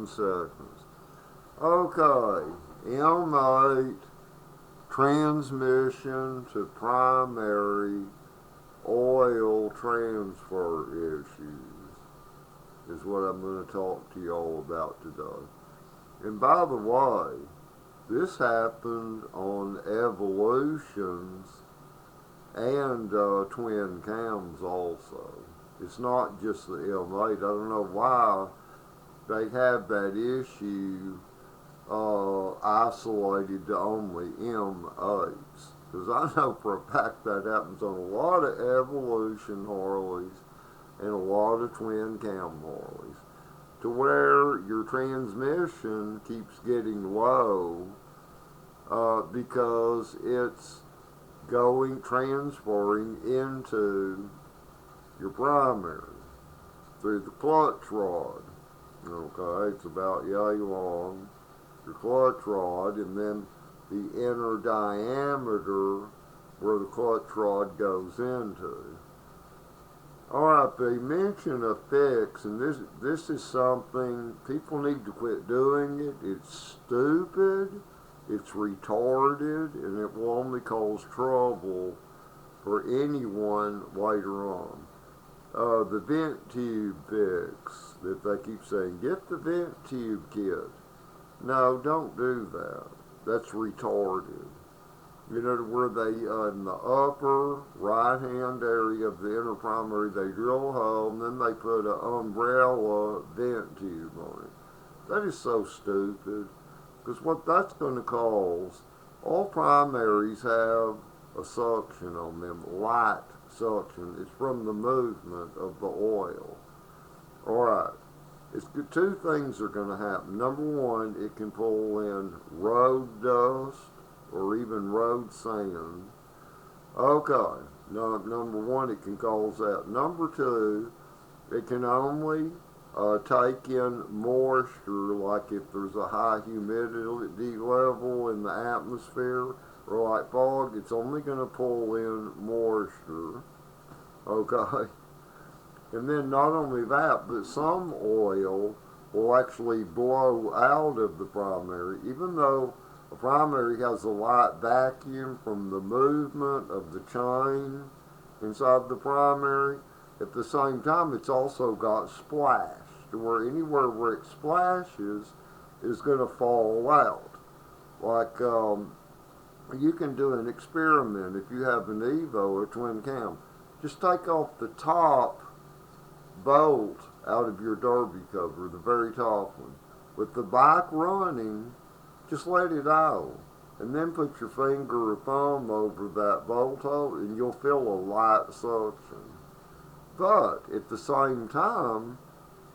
seconds. Okay, M8 transmission to primary oil transfer issues is what I'm going to talk to y'all about today. And by the way, this happened on Evolutions and twin cams also. It's not just the M8. I don't know why they have that issue isolated to only M8s. Because I know for a fact that happens on a lot of Evolution Harleys and a lot of twin cam Harleys, to where your transmission keeps getting low because it's transferring into your primary through the clutch rod. Okay, it's about yay long, your clutch rod, and then the inner diameter where the clutch rod goes into. Alright, they mention a fix, and this is something people need to quit doing it. It's stupid, it's retarded, and it will only cause trouble for anyone later on. The vent tube fix that they keep saying, get the vent tube kit. No, don't do that. That's retarded. You know, where they, in the upper right-hand area of the inner primary, they drill a hole, and then they put an umbrella vent tube on it. That is so stupid, because what that's going to cause, all primaries have a suction on them, light suction. It's from the movement of the oil. Alright, two things are going to happen. Number one, it can pull in road dust, or even road sand. Okay, number one, it can cause that. Number two, it can only take in moisture, like if there's a high humidity level in the atmosphere, or like fog, it's only going to pull in moisture. Okay, and then not only that, but some oil will actually blow out of the primary, even though a primary has a light vacuum from the movement of the chain inside the primary. At the same time, it's also got splash, to where anywhere where it splashes is going to fall out. Like, you can do an experiment if you have an Evo or twin cam. Just take off the top bolt out of your derby cover, the very top one. With the bike running, just let it out, and then put your finger or thumb over that bolt hole, and you'll feel a light suction. But at the same time,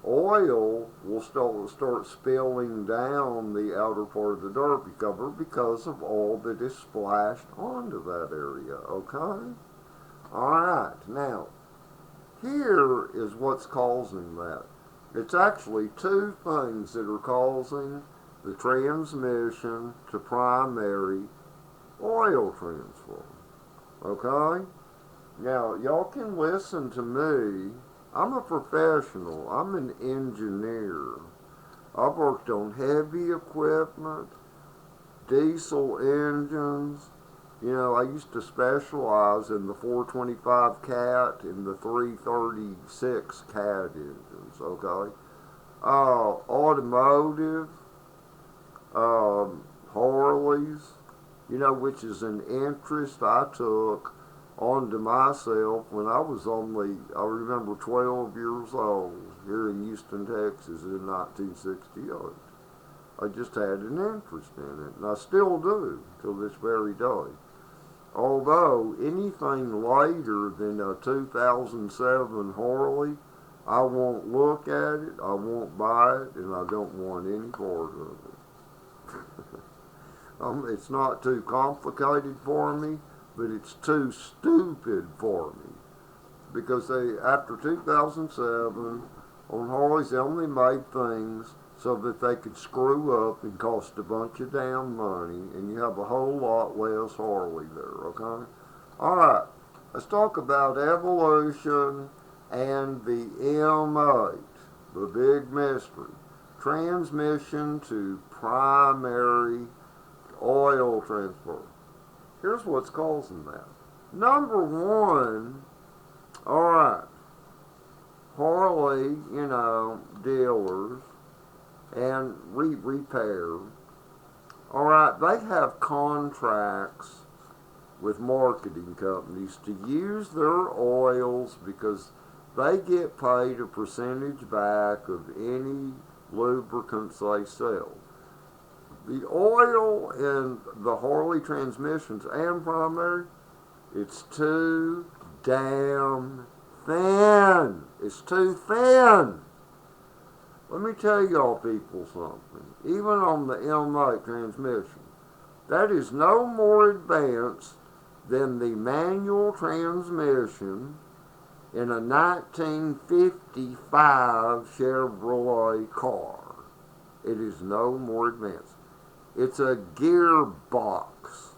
oil will start spilling down the outer part of the derby cover because of all that is splashed onto that area, okay? Alright, now, here is what's causing that. It's actually two things that are causing the transmission to primary oil transfer. Okay? Now, y'all can listen to me. I'm a professional. I'm an engineer. I've worked on heavy equipment, diesel engines. You know, I used to specialize in the 425 cat and the 336 cat engines, okay? Automotive, Harleys, you know, which is an interest I took onto myself when I was only, I remember, 12 years old here in Houston, Texas in 1968. I just had an interest in it, and I still do till this very day. Although anything later than a 2007 Harley, I won't look at it, I won't buy it, and I don't want any part of it. It's not too complicated for me, but it's too stupid for me. Because after 2007, on Harleys, they only made things so that they could screw up and cost a bunch of damn money, and you have a whole lot less Harley there, okay? Alright, let's talk about Evolution and the M8, the big mystery. transmission to primary oil transfer. Here's what's causing that. Number one, alright, Harley, dealers and repair, alright, they have contracts with marketing companies to use their oils because they get paid a percentage back of any lubricants they sell. The oil in the Harley transmissions and primary, it's too damn thin. It's too thin. Let me tell y'all people something. Even on the M8 transmission, that is no more advanced than the manual transmission in a 1955 Chevrolet car. It is no more advanced. It's a gearbox.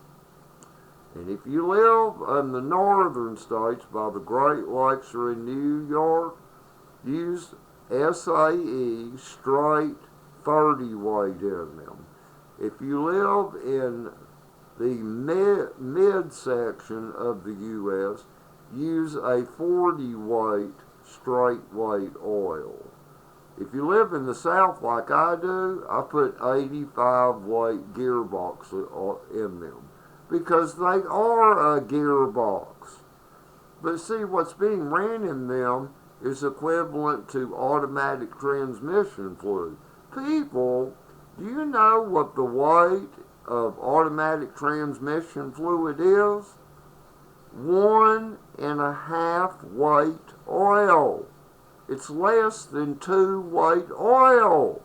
And if you live in the northern states by the Great Lakes or in New York, use SAE straight 30 weight in them. If you live in the midsection of the U.S., use a 40 weight straight weight oil. If you live in the South like I do, I put 85 weight gearbox in them because they are a gearbox. But see, what's being ran in them is equivalent to automatic transmission fluid. People, do you know what the weight of automatic transmission fluid is? 1.5 weight oil. It's less than 2 weight oil.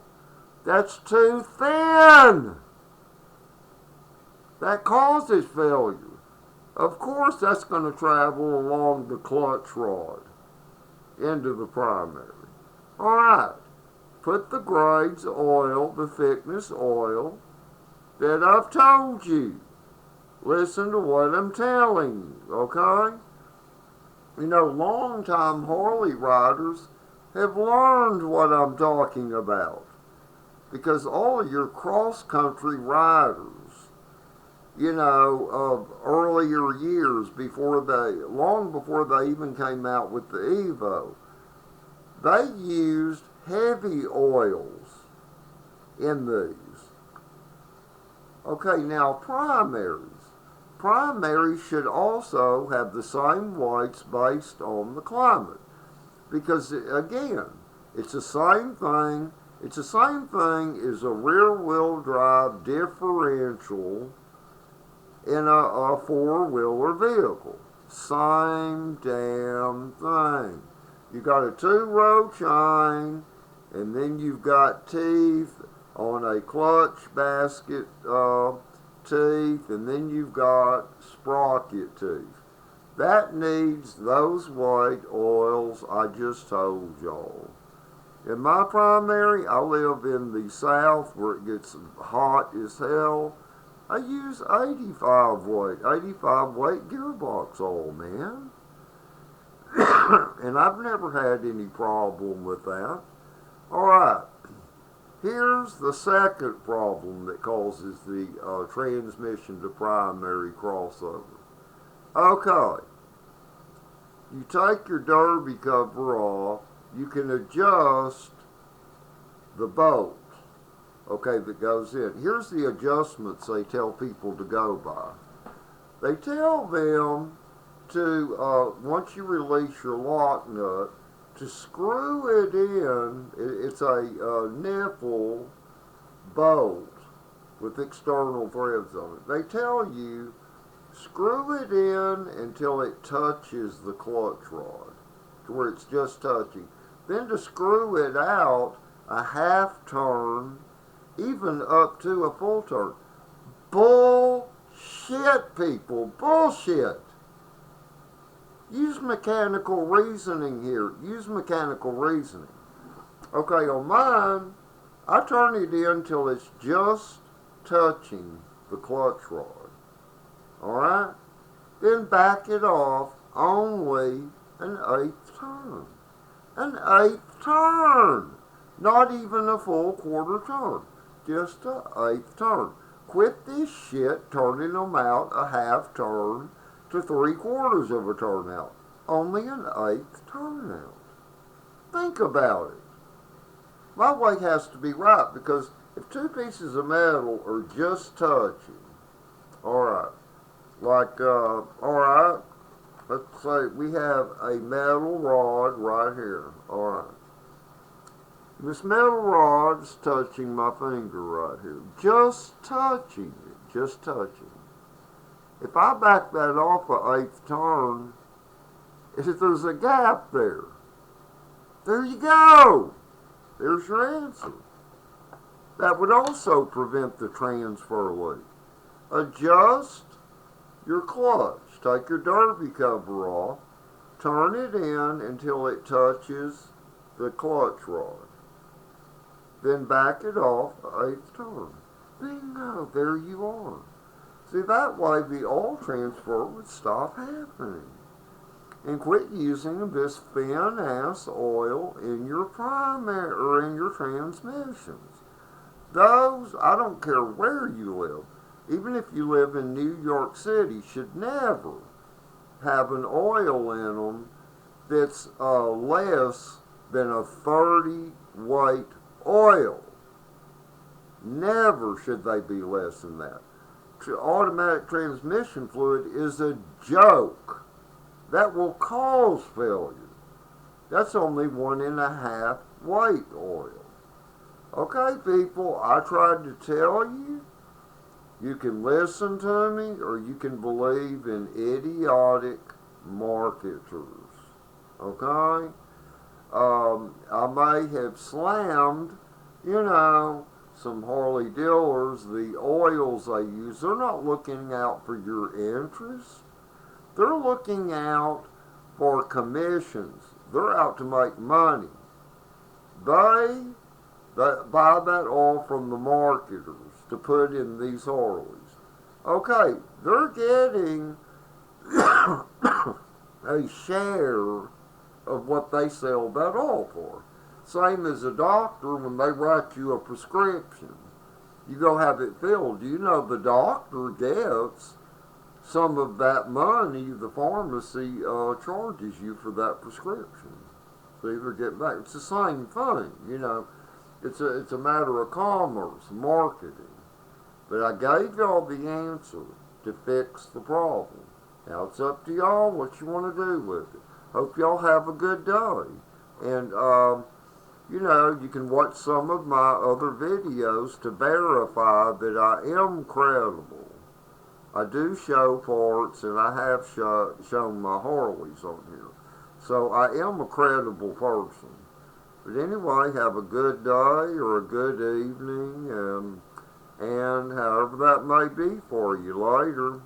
That's too thin. That causes failure. Of course, that's going to travel along the clutch rod into the primary. All right. Put the grades oil, the thickness oil that I've told you. Listen to what I'm telling you, okay? Long-time Harley riders have learned what I'm talking about. Because all of your cross-country riders, of earlier years, long before they even came out with the Evo, they used heavy oils in these. Okay, now primaries. Primaries should also have the same weights based on the climate. Because, again, it's the same thing. It's the same thing as a rear-wheel drive differential in a four-wheeler vehicle. Same damn thing. You got a 2-row chain, and then you've got teeth on a clutch basket teeth, and then you've got sprocket teeth. That needs those weight oils I just told y'all. In my primary, I live in the South where it gets hot as hell. I use 85 weight gearbox oil, man. And I've never had any problem with that. Alright, here's the second problem that causes the transmission to primary crossover. Okay, you take your derby cover off, you can adjust the bolt, okay, that goes in. Here's the adjustments they tell people to go by. They tell them to, once you release your lock nut, to screw it in. It's a nipple bolt with external threads on it. They tell you, screw it in until it touches the clutch rod, to where it's just touching. Then to screw it out a half turn, even up to a full turn. Bullshit, people. Bullshit. Use mechanical reasoning here. Use mechanical reasoning. Okay, on mine, I turn it in till it's just touching the clutch rod. Alright? Then back it off only an eighth turn. An eighth turn. Not even a full quarter turn. Just an eighth turn. Quit this shit turning them out a half turn to three quarters of a turn out. Only an eighth turn out. Think about it. My way has to be right because if two pieces of metal are just touching, alright, alright, let's say we have a metal rod right here, alright. This metal rod's touching my finger right here. Just touching it. Just touching. If I back that off an eighth turn, if there's a gap there, there you go. There's your answer. That would also prevent the transfer leak. Adjust your clutch. Take your derby cover off. Turn it in until it touches the clutch rod. Then back it off the eighth turn. Bingo, there you are. See, that way the oil transfer would stop happening. And quit using this thin-ass oil in your primary or in your transmissions. Those, I don't care where you live, even if you live in New York City, should never have an oil in them that's less than a 30 weight oil. Never should they be less than that. Automatic transmission fluid is a joke. That will cause failure. That's only 1.5 weight oil. Okay, people, I tried to tell you. You can listen to me or you can believe in idiotic marketers. Okay? I may have slammed, some Harley dealers, the oils they use. They're not looking out for your interests. They're looking out for commissions. They're out to make money. They buy that oil from the marketers to put in these Harleys. Okay, they're getting a share of what they sell that oil for. Same as a doctor when they write you a prescription. You go have it filled. You know the doctor gets some of that money the pharmacy charges you for that prescription. So they're getting back. It's the same thing, It's a matter of commerce, marketing. But I gave y'all the answer to fix the problem. Now it's up to y'all what you want to do with it. Hope y'all have a good day. And, you can watch some of my other videos to verify that I am credible. I do show parts and I have shown my Harleys on here. So I am a credible person. But anyway, have a good day or a good evening, and however that may be for you later.